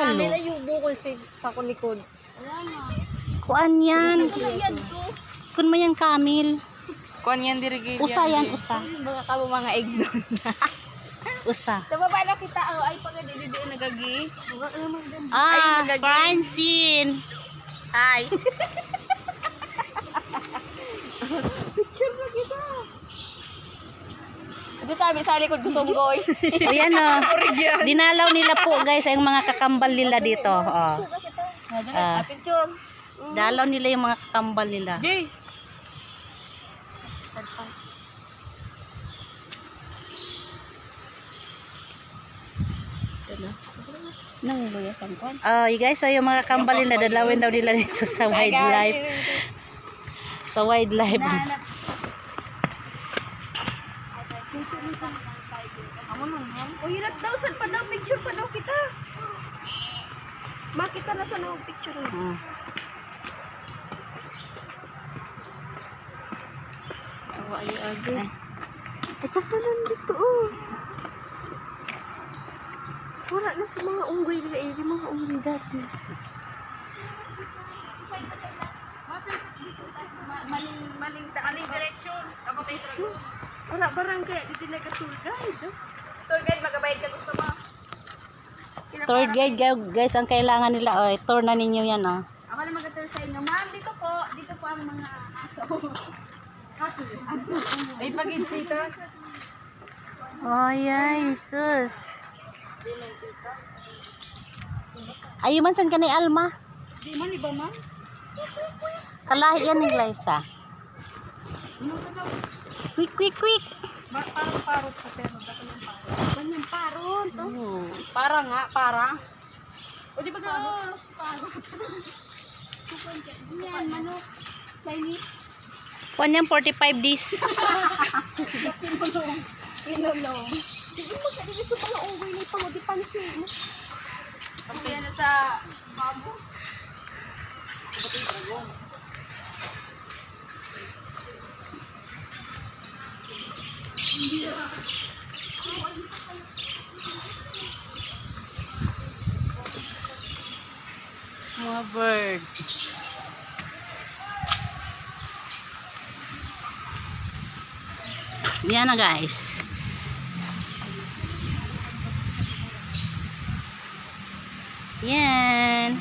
Camel ay yung bukol sa kulikod. Kuan yan. Kun man yan Camel. Kuan yan dirigay. Usa yan, usa. Mga kamo mga eggs doon. Usa. Sa baba na kita ay pagdidi nagagi. Ah, Francine. Hi. Picture na kita. Ito tabi sa likod gusonggoy. O yan o. Dinalaw nila po guys ang mga kakambal nila dito. O. Picture. Dalaw nila yung mga kakambal nila. Jay. Nang luyasan ko. You guys, so yung mga kakambal nila, dalawin daw nila dito sa wildlife. Sa wildlife. O yun daw, saan pa daw picture pa daw kita. Makita na sa nang picture. Ay. Ito pa nandito oh. Wala na sa mga unggoy nila eh. Yung mga unggoy dati. Maling direksyon. Wala barangay. Dito na ka tour guide. Tour guide, magabayad ka gusto mo. Tour guide guys, ang kailangan nila. O, tour na ninyo yan o. Ako na mag-tour sa inyo. Ma'am, dito po. Dito po ang mga aso. Ay, pag-insita. Oh, yeah, Jesus. Ayo man san ka ni Alma? Di man, iba ma'am? Kalahi yan ni Glyza. Quick, quick, quick. Parang parot sa pero. Ganyan parot. Oh. Para nga, para. O di ba ka? Parot. Yan, manok. Chinese. Kuan yan 45 days. Pinulong. Sige mo sa dito sa mga unggoy na ito. Di pansin. Ang kaya na sa babo. Ito yung dragong. Mga bird. Yan na guys. Yan.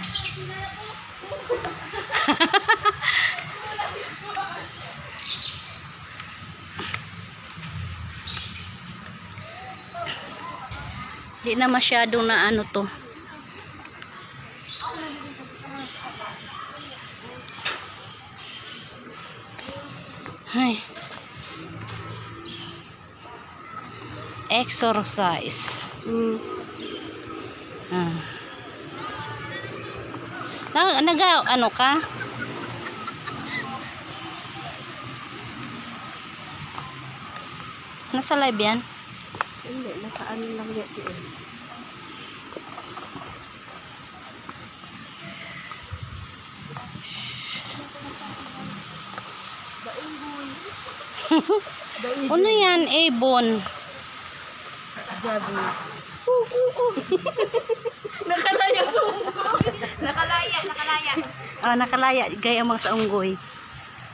Di na masyadong na ano to. Ay. Exercise. Ano ka? Nasa live yan? Hindi, nakaano lang yan doon. Ano yan? Ebon. Jago. Nakalaya sa unggoy. Nakalaya. Nakalaya. Gaya mga sa unggoy.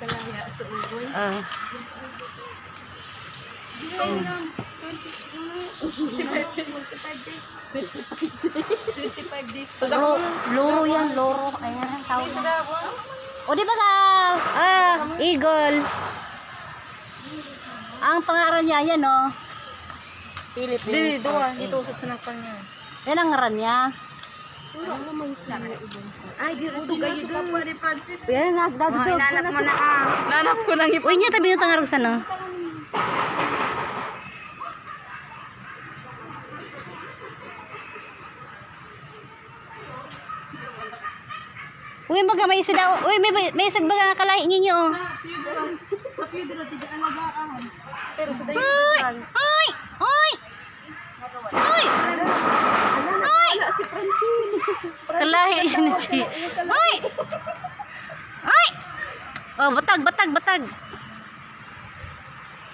Nakalaya sa unggoy. 25 days. Loro yan, loro. Ayan ang tawag. O di ba ka? Eagle. Ang pangaran niya yan, no? Philippines. Ito sa nakpan niya. Yan ang ngaran niya. Ano naman siya? Ay, di rin ito kayo doon. Pwede Francis. Yan nga, dadog. Nanap mo na ah. Nanap ko lang Uy, niya tabi yung tangarag sana. Uy, baga may isa daw. Uy, may isa baga nakalahi ninyo. Sa piyudra, tidak alagaan. Pero sa dayo Ay! Ay! Ay! Ay! si Francine. Kalahi yun na siya. Ay! Ay! Oh, batag.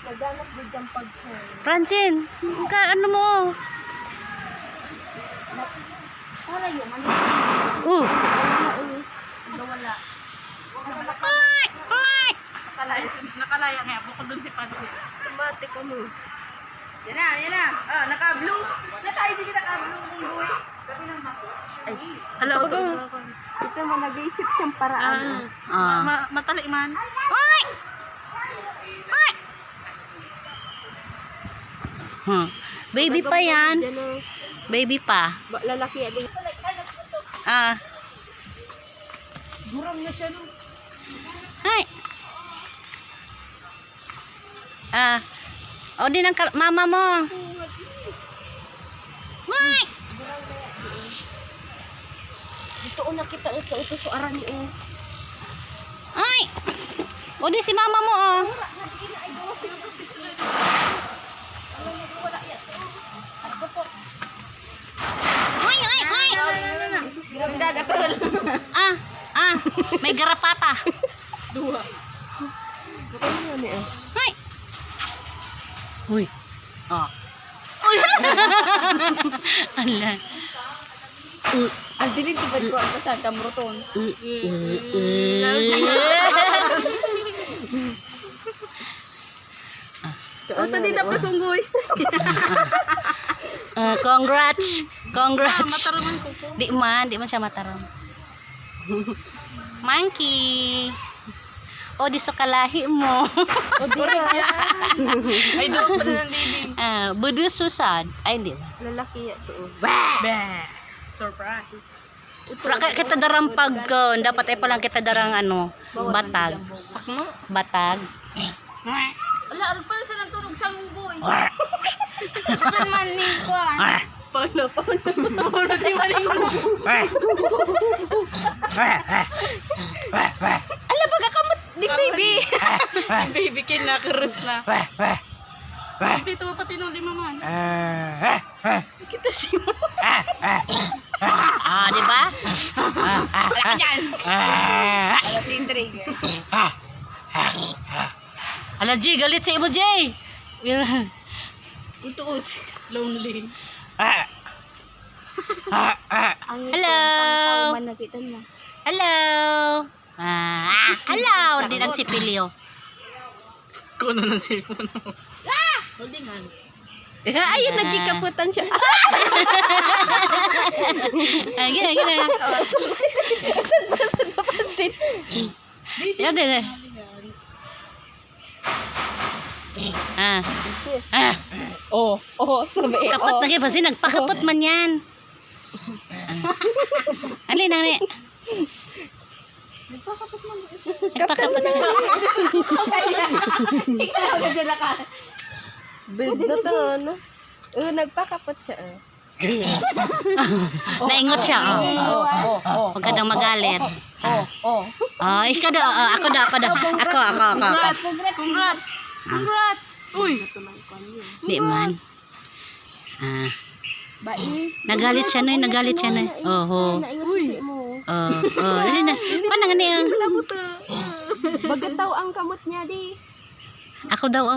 Naghanap din kang pagkain. Francine, ano mo? Para yung ano. Wala. Nakalaya nga, bukod dun si Pansi. Mati ka mo. Yan na. Ah, naka-blue. Tayo din naka-blue ng boy. Sabi ng mako. Hello, Ito mo nag-iisip siyang paraan. matali man. Baby pa yan. Baby pa. Lalaki yan. Ah. Murang na siya, no? Hi. Ah. O din ang mama mo. Hi. Dito o nakita ito suaran niyo. Ay. O din si mama mo oh. Ay. Ang dagatol. Ah. May garapata. Dua. Ano ni eh? Hi. Uy. Oh. Uy. Ala. Ang dilim tibad ko ang pasad kamruton. Ito din na pasunggoy. Congrats. Mataraman ko po. Di man siya mataram. Monkey. O di so kalahi mo. Ay, doon pa ng living. Budu susad. Ay di. Lalaki yan to. Surprise. Kita darang pagkon, dapat ay palang kita darang batag. Sakmo? Batag. Wala, arag pala sa nagtunog sa munggoy. Bukan man ni Kwan. Paulo di man ni Kwan. Ala, baga kamot di baby. Baby, kinakarus na. Dito mo pati nung lima man. Kita siya mo. Di ba? Wala ka dyan. Ala, tindrig. Ala, Jay, galit sa imo, Jay. Utuos. Lonely. Hello. Man nakita mo. Hello. Hello. Di nagsipilyo. Kuno ng cellphone mo. Holding hands. Ayun, nagkikaputan siya. Gina. Saan napansin? Yan din. Sabi. Kapot na kayo kasi nagpakapot man yan. Alin na ni. Nagpakapot siya. Ikaw na dyan ka. Build na to, no? Nagpakapot siya. Naingot siya. Huwag ka nang magalit. Ikaw daw. Ako daw. Ako. Congrats. Uy. Di man. Bain. Nagalit siya na. Oo. Naingat mo. Dali na. Paano nga niya? Bagataw ang kamot niya, di. Ako daw.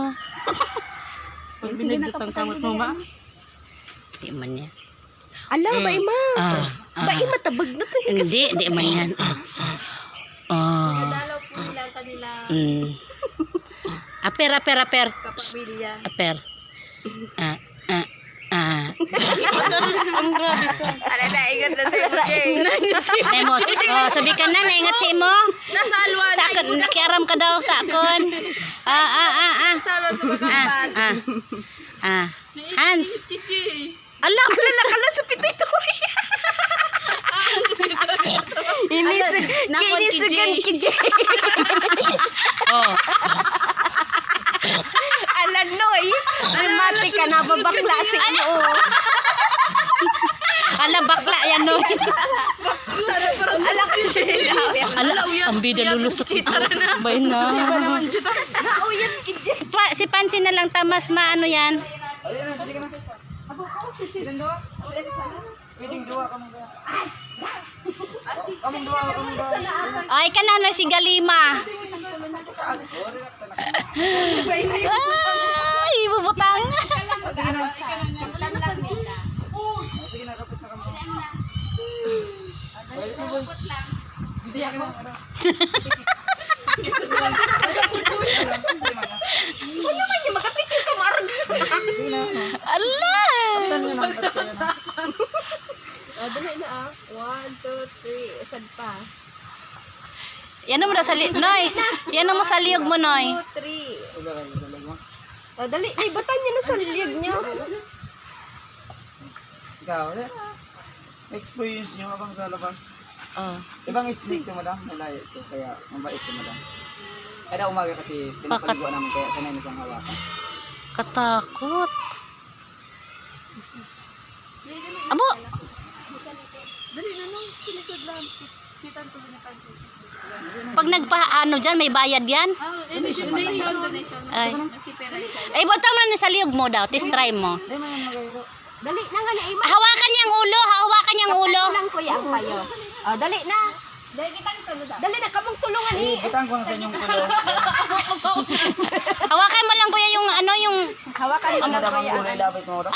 Pag binigdot ang kamot mo ba? Di man niya. Alam, bain ma. Bain matabag na to. Hindi, di man yan. Dalaw po nila ang kanila Aper. kapamilya. Aper. Ang grabe sa. Ala na, ingat na sa'yo, Jay. Emot. Sabi ka na, naingat si mo. Nasa alwan. Sa akon, nakiaram ka daw sa akon. Nasa alwan sa kakampan. Hans. Kiki. Alam, nakalan sa pitito. Kinisugan ki Jay. Alam, Noy. Mati ka na, babakla sa iyo. Ala, bakla yan, no? Alam ki Jay. Ala, ang bida lulusot. Bay na. Nauyat ki Jay. Si Pansin na lang tamas maano yan. Ay, kanano si Galima. Ay, bubutang. Ikot lang. Hindi ako na. Ano naman yung magka-picture ka marag sa Ala! dali na 1, 2, 3. Usad pa. Yan mo na sa Noy. Yan mo sa liyog mo, Noy. 2, 3. Dali. Ay, batan niya na sa liyog niya. Ikaw, experience nyo habang sa labas. Oh. Ibang snake to, madam. Malayo ito, kaya mabait to, madam. Kaya umaga kasi pinapaliguan namin, kaya sanay na siyang hawakan. Katakot. Abo! Dali na nung silikod lang. Kitan ko na tayo. Pag nagpa-ano dyan, may bayad yan? Donation. Ay. Maski pera ikaw. Ay, butang mo na sa liyog mo daw. Test try mo. Hindi man yan magayro. Dali na nga na. Hawakan niyang ulo. Hawakan niyang ulo. lang kuya ang payo. Dali na. Dali kita tulungan. Dali na kamong tulungan Eh, butang ko na sa inyong kulong. Hawakan mo lang kuya yung ano yung... Hawakan mo Ang lang madam ang kuya. kulay, dapat mo rin.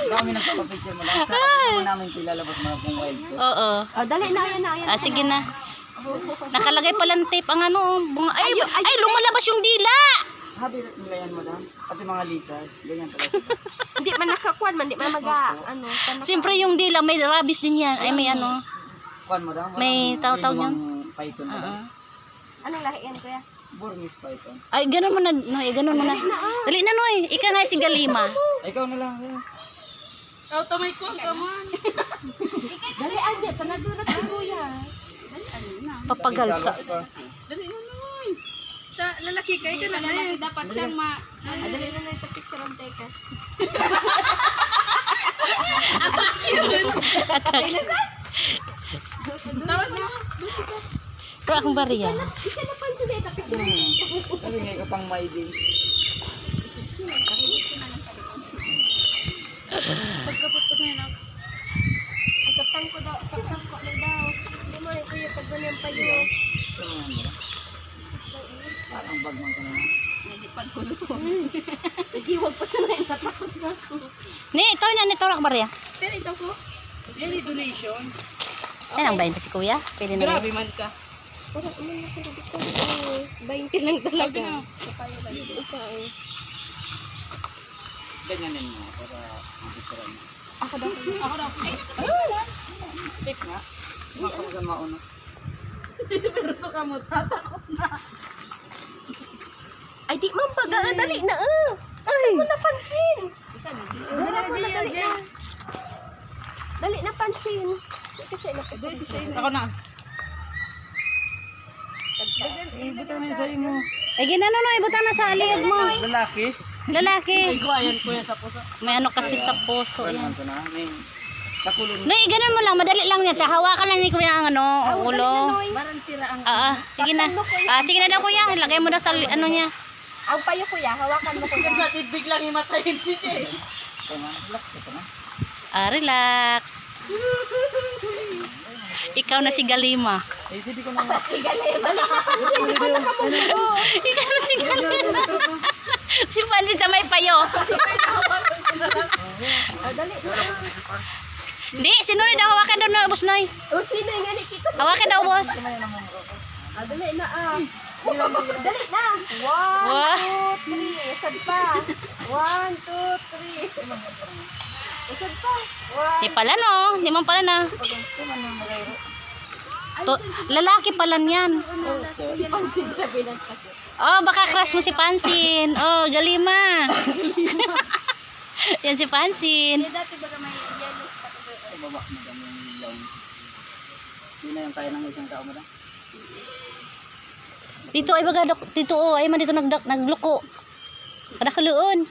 Dami nagpapapicture mo lang. Kaya namin kilalabas mo na kung wild ko. Oo. Dali na yan. Ah, sige na. Nakalagay pala ng tape ang ano. Ay, lumalabas yung dila. Habi nila yan, madam. At yung mga lizard, ganyan pala sila. Hindi man nakakuan man, di man ano. Siyempre yung dila, may rabies din yan. Ay, may ano. Kuan, madam. May taw-taw niyan. Python, madam. Anong lahi yan kuya? Burmese python. Ay, ganun mo na, Noy. Ganun mo na. Dali na, Noy. Ika nga si Galima. Ikaw na lang. Yeah. Automay ko, come on. Dali anya, tanadunat si kuya. Papagalsa. Salos pa. Dali na noy. Sa lalaki ka, ikaw na lalaki. Dapat siyang Dali na ito picture ang teka. Attack. Tawag mo. Pero akong bariya. Ika na pansin na ito picture. Sabi nga ka pang may din. Pagkapot ko sa nang. Kapang ko daw, kapang ko na daw. Hindi mo rin kuya pag ganyan pa yun. Ito mo yan, madam. Parang bagman ka na. Nagipag ko to. Nagiwag pa sa na natakot na ako. Ni, ikaw na, nito lang bariya. Pero ito ko. Any donation? Ay, ang 20 si kuya. Pwede na Grabe rin. man ka. Parang ano na sa dito. 20 lang talaga. Ganyanin mo para mapicturean mo. Ako daw. Ako daw. Tip nga. Baka mo sa mauna. Pero suka mo, tatakot na. Ay, di man pag dali na Ay, mo napansin. Dali. Dali napansin. Hindi kasi napansin. Ako na. Eh, butang na yun sa imo. Ay, ginano, Noy. Butang na sa aliyog mo. Lalaki. Lalaki. Iguayan ko yan sa puso. May ano kasi sa puso Kuan yan. man sa na. May nakulong. Noy, ganun mo lang. Madali lang yan. Hawakan lang ni kuya ang ano, ang ulo. Marang sira ang... Sige na. Sige na daw kuya. Lagay mo daw sa ano niya. Ang payo kuya, hawakan mo kuya. Natin biglang imatayin si Jay. Kaya nga, relax ka sana. Relax. Ikaw na si Galima. Eh, hindi ko na. Tigalay, bali napansin. Di ko nakamundo. Ikaw na si Galima. Si Pansin sa may payo. Dali na. Di, sinunod daw. Hawakan daw na, boss Noy. Sino yung nga kita? Hawakan daw, boss. Dali na Dali na. 1, Wow. 2, 3. Usad pa. 1, 2, 3. Usad pa. 1. Di pala no. Di man pala na. Lalaki pala niyan. Pansin na binagkas. Oh, baka crush mo si Pansin. Oh, Galima. Yan si Pansin. Dati baga may yellow sa patuloy. Sa baba, madam, yung lawn. Hindi na yung kaya ng isang tao, madam. Dito ay baga dito oh, ay man dito nagluko. Kada kaluon.